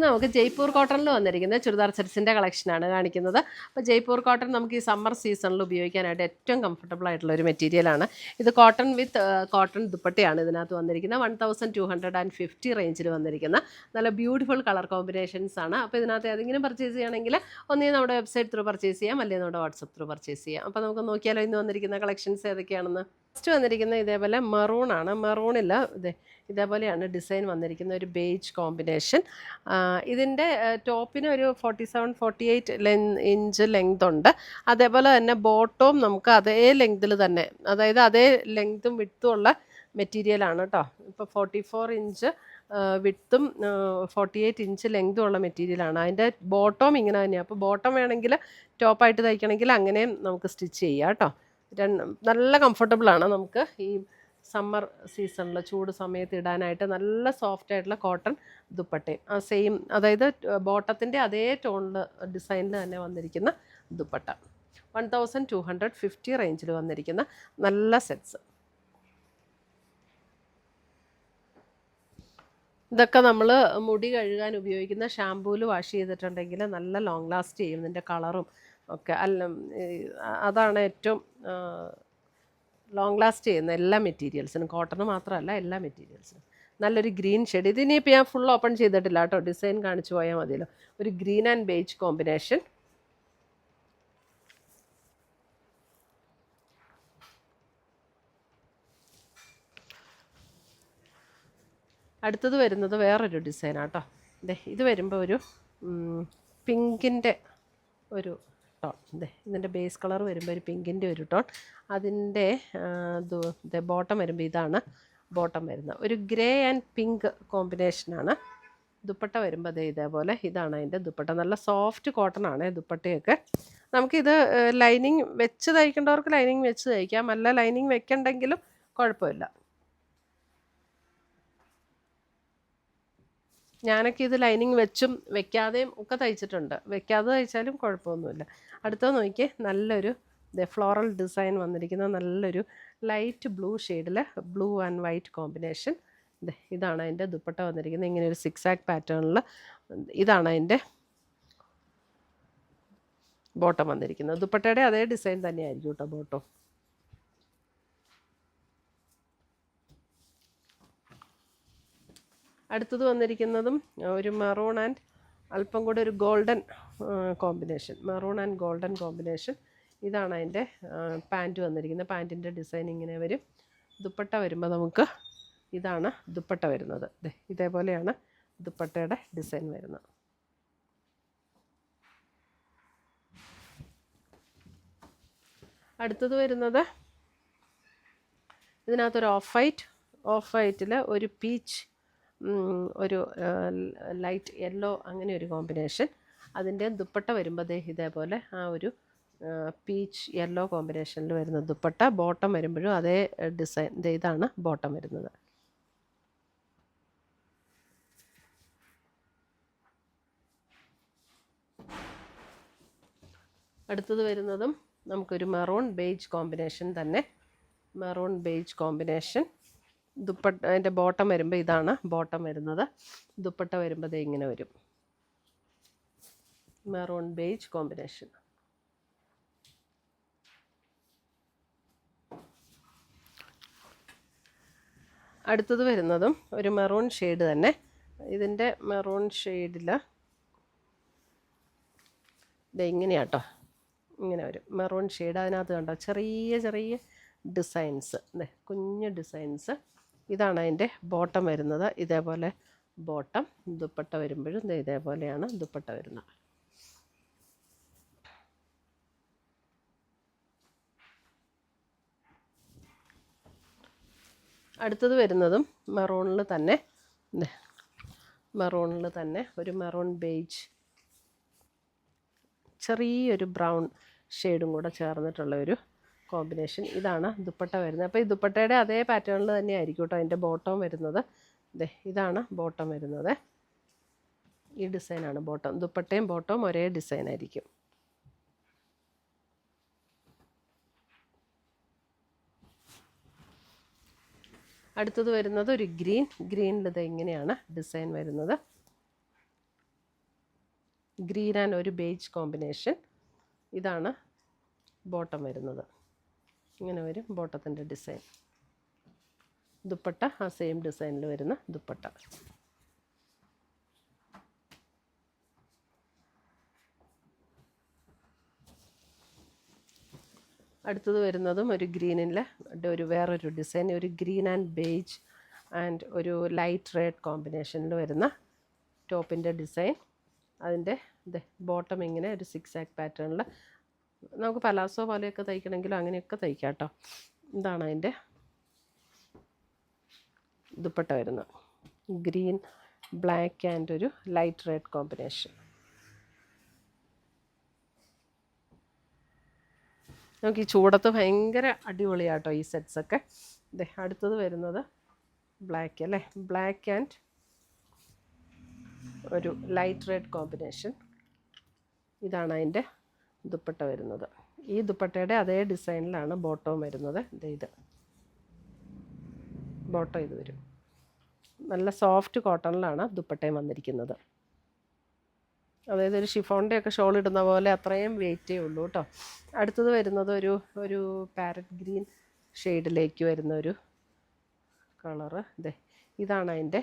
നമുക്ക് ജയ്പൂർ കോട്ടണിൽ വന്നിരിക്കുന്ന ചുരിദാർ സെറ്റ്സിൻ്റെ കളക്ഷനാണ് കാണിക്കുന്നത്. അപ്പോൾ ജയ്പൂർ കോട്ടൺ നമുക്ക് ഈ സമ്മർ സീസണിൽ ഉപയോഗിക്കാനായിട്ട് ഏറ്റവും കംഫർട്ടബിൾ ആയിട്ടുള്ള ഒരു മെറ്റീരിയലാണ്. ഇത് കോട്ടൺ വിത്ത് കോട്ടൺ ദുപ്പട്ടയാണ് ഇതിനകത്ത് വന്നിരിക്കുന്നത്. 1250 റേഞ്ചിൽ വന്നിരിക്കുന്ന നല്ല ബ്യൂട്ടിഫുൾ കളർ കോമ്പിനേഷൻസ് ആണ്. അപ്പോൾ ഇതിനകത്ത് ഏതെങ്കിലും പർച്ചേസ് ചെയ്യണമെങ്കിൽ ഒന്നേ നമ്മുടെ വെബ്സൈറ്റ് ത്രൂ പർച്ചേസ് ചെയ്യാം, അല്ലെങ്കിൽ നമ്മുടെ വാട്സപ്പ് ത്രൂ പർച്ചേസ് ചെയ്യാം. അപ്പോൾ നമുക്ക് നോക്കിയാലോ ഇന്ന് വന്നിരിക്കുന്ന കളക്ഷൻസ് ഏതൊക്കെയാണെന്ന്. ഫസ്റ്റ് വന്നിരിക്കുന്ന ഇതേപോലെ മെറൂൺ ആണ്. മെറൂണിൽ ഇതേപോലെയാണ് ഡിസൈൻ വന്നിരിക്കുന്ന ഒരു ബേജ് കോമ്പിനേഷൻ. ഇതിൻ്റെ ടോപ്പിന് ഒരു 47-48 ഇഞ്ച് ലെങ്ത് ഉണ്ട്. അതേപോലെ തന്നെ ബോട്ടവും നമുക്ക് അതേ ലെങ്തിൽ തന്നെ, അതായത് അതേ ലെങ്ത്തും വിട്ടും ഉള്ള മെറ്റീരിയലാണ് കേട്ടോ. ഇപ്പോൾ 44 ഇഞ്ച് വിട്ടും 48 ഇഞ്ച് ലെങ്തും ഉള്ള മെറ്റീരിയലാണ്. അതിൻ്റെ ബോട്ടവും ഇങ്ങനെ തന്നെയാണ്. അപ്പോൾ ബോട്ടം വേണമെങ്കിൽ ടോപ്പായിട്ട് തയ്ക്കണമെങ്കിൽ അങ്ങനെയും നമുക്ക് സ്റ്റിച്ച് ചെയ്യാം കേട്ടോ. നല്ല കംഫർട്ടബിളാണ്. നമുക്ക് ഈ സമ്മർ സീസണിൽ ചൂട് സമയത്ത് ഇടാനായിട്ട് നല്ല സോഫ്റ്റ് ആയിട്ടുള്ള കോട്ടൺ ദുപ്പട്ടയും ആ സെയിം, അതായത് ബോട്ടത്തിൻ്റെ അതേ ടോണിൽ ഡിസൈനിൽ തന്നെ വന്നിരിക്കുന്ന ദുപ്പട്ട. 1250 റേഞ്ചിൽ വന്നിരിക്കുന്ന നല്ല സെറ്റ്സ്. ഇതൊക്കെ നമ്മൾ മുടി കഴുകാൻ ഉപയോഗിക്കുന്ന ഷാമ്പൂവിൽ വാഷ് ചെയ്തിട്ടുണ്ടെങ്കിൽ നല്ല ലോങ് ലാസ്റ്റ് ചെയ്യും. ഇതിൻ്റെ കളറും ഒക്കെ അതാണ് ഏറ്റവും ലോങ് ലാസ്റ്റ് ചെയ്യുന്ന എല്ലാ മെറ്റീരിയൽസിനും. കോട്ടൺ മാത്രമല്ല, എല്ലാ മെറ്റീരിയൽസിനും. നല്ലൊരു ഗ്രീൻ ഷെയ്ഡ്. ഇതിനിപ്പോൾ ഞാൻ ഫുൾ ഓപ്പൺ ചെയ്തിട്ടില്ല കേട്ടോ, ഡിസൈൻ കാണിച്ചു പോയാൽ മതിയല്ലോ. ഒരു ഗ്രീൻ ആൻഡ് ബേജ് കോമ്പിനേഷൻ. അടുത്തത് വരുന്നത് വേറൊരു ഡിസൈനാട്ടോ. ഇത് വരുമ്പോൾ ഒരു പിങ്കിൻ്റെ ഒരു ടോൺ. ഇതിൻ്റെ ബേസ് കളർ വരുമ്പോൾ ഒരു പിങ്കിൻ്റെ ഒരു ടോൺ. അതിൻ്റെ ബോട്ടം വരുമ്പോൾ ഇതാണ് ബോട്ടം വരുന്നത്. ഒരു ഗ്രേ ആൻഡ് പിങ്ക് കോമ്പിനേഷനാണ്. ദുപ്പട്ട വരുമ്പോൾ ഇതേപോലെ ഇതാണ് അതിൻ്റെ ദുപ്പട്ട. നല്ല സോഫ്റ്റ് കോട്ടൺ ആണ് ദുപ്പട്ടയൊക്കെ. നമുക്കിത് ലൈനിങ് വെച്ച് തയ്ക്കേണ്ടവർക്ക് ലൈനിങ് വെച്ച് തയ്ക്കാം, അല്ല ലൈനിങ് വെക്കണ്ടെങ്കിലും കുഴപ്പമില്ല. ഞാനൊക്കെ ഇത് ലൈനിങ് വെച്ചും വെക്കാതെയും ഒക്കെ തയ്ച്ചിട്ടുണ്ട്. വെക്കാതെ തയ്ച്ചാലും കുഴപ്പമൊന്നുമില്ല. അടുത്തത് നോക്കിയേ, നല്ലൊരു ഫ്ലോറൽ ഡിസൈൻ വന്നിരിക്കുന്ന നല്ലൊരു ലൈറ്റ് ബ്ലൂ ഷെയ്ഡിൽ ബ്ലൂ ആൻഡ് വൈറ്റ് കോമ്പിനേഷൻ. ഇതാണ് അതിൻ്റെ ദുപ്പട്ട വന്നിരിക്കുന്നത്. ഇങ്ങനെ ഒരു സിക്സാക് പാറ്റേണിൽ ഇതാണ് അതിൻ്റെ ബോട്ടം വന്നിരിക്കുന്നത്. ദുപ്പട്ടയുടെ അതേ ഡിസൈൻ തന്നെയായിരിക്കും കേട്ടോ ബോട്ടം. അടുത്തത് വന്നിരിക്കുന്നതും ഒരു മെറൂൺ ആൻഡ് അല്പം കൂടെ ഒരു golden combination. Maroon and golden combination. ഇതാണ് അതിൻ്റെ പാൻറ്റ് വന്നിരിക്കുന്നത്. പാൻറ്റിൻ്റെ ഡിസൈൻ ഇങ്ങനെ വരും. ദുപ്പട്ട വരുമ്പോൾ നമുക്ക് ഇതാണ് ദുപ്പട്ട വരുന്നത്. ഇതേപോലെയാണ് ദുപ്പട്ടയുടെ ഡിസൈൻ വരുന്നത്. അടുത്തത് വരുന്നത് ഇതിനകത്തൊരു ഓഫ് വൈറ്റിൽ ഒരു പീച്ച്, ഒരു ലൈറ്റ് യെല്ലോ, അങ്ങനെ ഒരു കോമ്പിനേഷൻ. അതിൻ്റെ ദുപ്പട്ട വരുമ്പോൾ ഇതേപോലെ ആ ഒരു പീച്ച് യെല്ലോ കോമ്പിനേഷനിൽ വരുന്ന ദുപ്പട്ട. ബോട്ടം വരുമ്പോഴും അതേ ഡിസൈൻ. ഇതാണ് ബോട്ടം വരുന്നത്. അടുത്തത് വരുന്നതും നമുക്കൊരു മെറൂൺ ബേജ് കോമ്പിനേഷൻ തന്നെ. Maroon beige combination. ദുപ്പട്ട അതിൻ്റെ ബോട്ടം വരുമ്പോൾ ഇതാണ് ബോട്ടം വരുന്നത്. ദുപ്പട്ട വരുമ്പോൾ ഇങ്ങനെ വരും. Maroon beige combination. അടുത്തത് വരുന്നതും ഒരു മെറൂൺ ഷെയ്ഡ് തന്നെ. ഇതിൻ്റെ മെറൂൺ ഷെയ്ഡിൽ ഇങ്ങനെയാട്ടോ, ഇങ്ങനെ വരും മെറൂൺ ഷെയ്ഡ്. അതിനകത്ത് കണ്ടോ ചെറിയ ചെറിയ ഡിസൈൻസ്, കുഞ്ഞ് ഡിസൈൻസ്. ഇതാണ് അതിൻ്റെ ബോട്ടം വരുന്നത്. ഇതേപോലെ ബോട്ടം. ദുപ്പട്ട വരുമ്പോഴും ഇതേപോലെയാണ് ദുപ്പട്ട വരുന്നത്. അടുത്തത് വരുന്നതും മെറൂണിൽ തന്നെ ഒരു മെറൂൺ ബേജ്, ചെറിയൊരു ബ്രൗൺ ഷെയ്ഡും കൂടെ ചേർന്നിട്ടുള്ള ഒരു കോമ്പിനേഷൻ. ഇതാണ് ദുപ്പട്ട വരുന്നത്. അപ്പോൾ ഈ ദുപ്പട്ടയുടെ അതേ പാറ്റേണിൽ തന്നെ ആയിരിക്കും കേട്ടോ അതിൻ്റെ ബോട്ടം വരുന്നത്. ഇതാണ് ബോട്ടം വരുന്നത്. ഈ ഡിസൈനാണ് ബോട്ടം. ദുപ്പട്ടയും ബോട്ടവും ഒരേ ഡിസൈൻ ആയിരിക്കും. അടുത്തത് വരുന്നത് ഒരു ഗ്രീനിൽ ഇങ്ങനെയാണ് ഡിസൈൻ വരുന്നത്. ഗ്രീൻ ആൻഡ് ഒരു ബേജ് കോമ്പിനേഷൻ. ഇതാണ് ബോട്ടം വരുന്നത്. ഇങ്ങനെ വരും ബോട്ടത്തിൻ്റെ ഡിസൈൻ. ദുപ്പട്ട ആ സെയിം ഡിസൈനിൽ വരുന്ന ദുപ്പട്ട. അടുത്തത് വരുന്നതും ഒരു ഗ്രീനിലെ ഒരു വേറൊരു ഡിസൈൻ, ഒരു ഗ്രീൻ ആൻഡ് ബേജ് ആൻഡ് ഒരു ലൈറ്റ് റെഡ് കോമ്പിനേഷനിൽ വരുന്ന ടോപ്പിൻ്റെ ഡിസൈൻ. അതിൻ്റെ ബോട്ടം ഇങ്ങനെ ഒരു 6 ആക്ക് പാറ്റേണിൽ. നമുക്ക് പലാസോ പോലെയൊക്കെ തയ്ക്കണമെങ്കിലും അങ്ങനെയൊക്കെ തയ്ക്കാം കേട്ടോ. ഇതാണ് അതിൻ്റെ ദുപ്പട്ട വരുന്നത്. ഗ്രീൻ, ബ്ലാക്ക് ആൻഡ് ഒരു ലൈറ്റ് റെഡ് കോമ്പിനേഷൻ. നമുക്ക് ഈ ചൂടത്ത് ഭയങ്കര അടിപൊളിയാട്ടോ ഈ സെറ്റ്സൊക്കെ. അടുത്തത് വരുന്നത് ബ്ലാക്ക് അല്ലേ, ബ്ലാക്ക് ആൻഡ് ഒരു ലൈറ്റ് റെഡ് കോമ്പിനേഷൻ. ഇതാണ് അതിൻ്റെ ദുപ്പട്ട വരുന്നത്. ഈ ദുപ്പട്ടയുടെ അതേ ഡിസൈനിലാണ് ബോട്ടവും വരുന്നത്. ഇത് ബോട്ടം ഇത് വരും. നല്ല സോഫ്റ്റ് കോട്ടണിലാണ് ദുപ്പട്ടയും വന്നിരിക്കുന്നത്. അതായത് ഒരു ഷിഫോണിൻ്റെ ഒക്കെ ഷോൾ ഇടുന്ന പോലെ അത്രയും വെയിറ്റേ ഉള്ളൂ കേട്ടോ. അടുത്തത് വരുന്നത് ഒരു പാരറ്റ് ഗ്രീൻ ഷെയ്ഡിലേക്ക് വരുന്ന ഒരു കളറ്. ഇതാണ് അതിൻ്റെ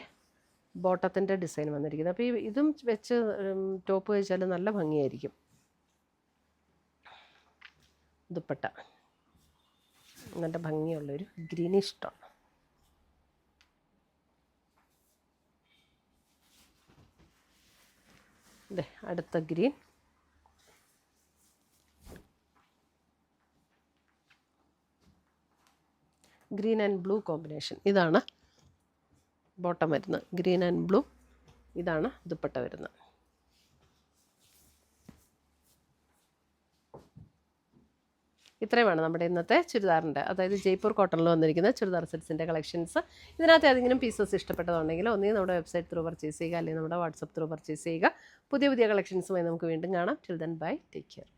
ബോട്ടത്തിൻ്റെ ഡിസൈൻ വന്നിരിക്കുന്നത്. അപ്പോൾ ഇതും വെച്ച് ടോപ്പ് വെച്ചാൽ നല്ല ഭംഗിയായിരിക്കും. ദുപ്പട്ട നല്ല ഭംഗിയുള്ളൊരു ഗ്രീനിഷ് ടോൺ. അടുത്ത green. Green and blue combination. ഇതാണ് ബോട്ടം വരുന്നത്, ഗ്രീൻ ആൻഡ് ബ്ലൂ. ഇതാണ് ദുപ്പട്ട വരുന്നത്. ഇത്രയുമാണ് നമ്മുടെ ഇന്നത്തെ ചുരിദാറിൻ്റെ, അതായത് ജയ്പൂർ കോട്ടണിൽ വന്നിരിക്കുന്ന ചുരിദാർ സെറ്റ്സിൻ്റെ കളക്ഷൻസ്. ഇതിനകത്ത് ഏതെങ്കിലും പീസസ് ഇഷ്ടപ്പെട്ടതുണ്ടെങ്കിൽ ഒന്നുകിൽ നമ്മുടെ വെബ്സൈറ്റ് ത്രൂ പർച്ചേസ് ചെയ്യുക, അല്ലെങ്കിൽ നമ്മുടെ വാട്സപ്പ് ത്രൂ പർച്ചേസ് ചെയ്യുക. പുതിയ കളക്ഷൻസുമായി നമുക്ക് വീണ്ടും കാണാം. Till then bye, take care.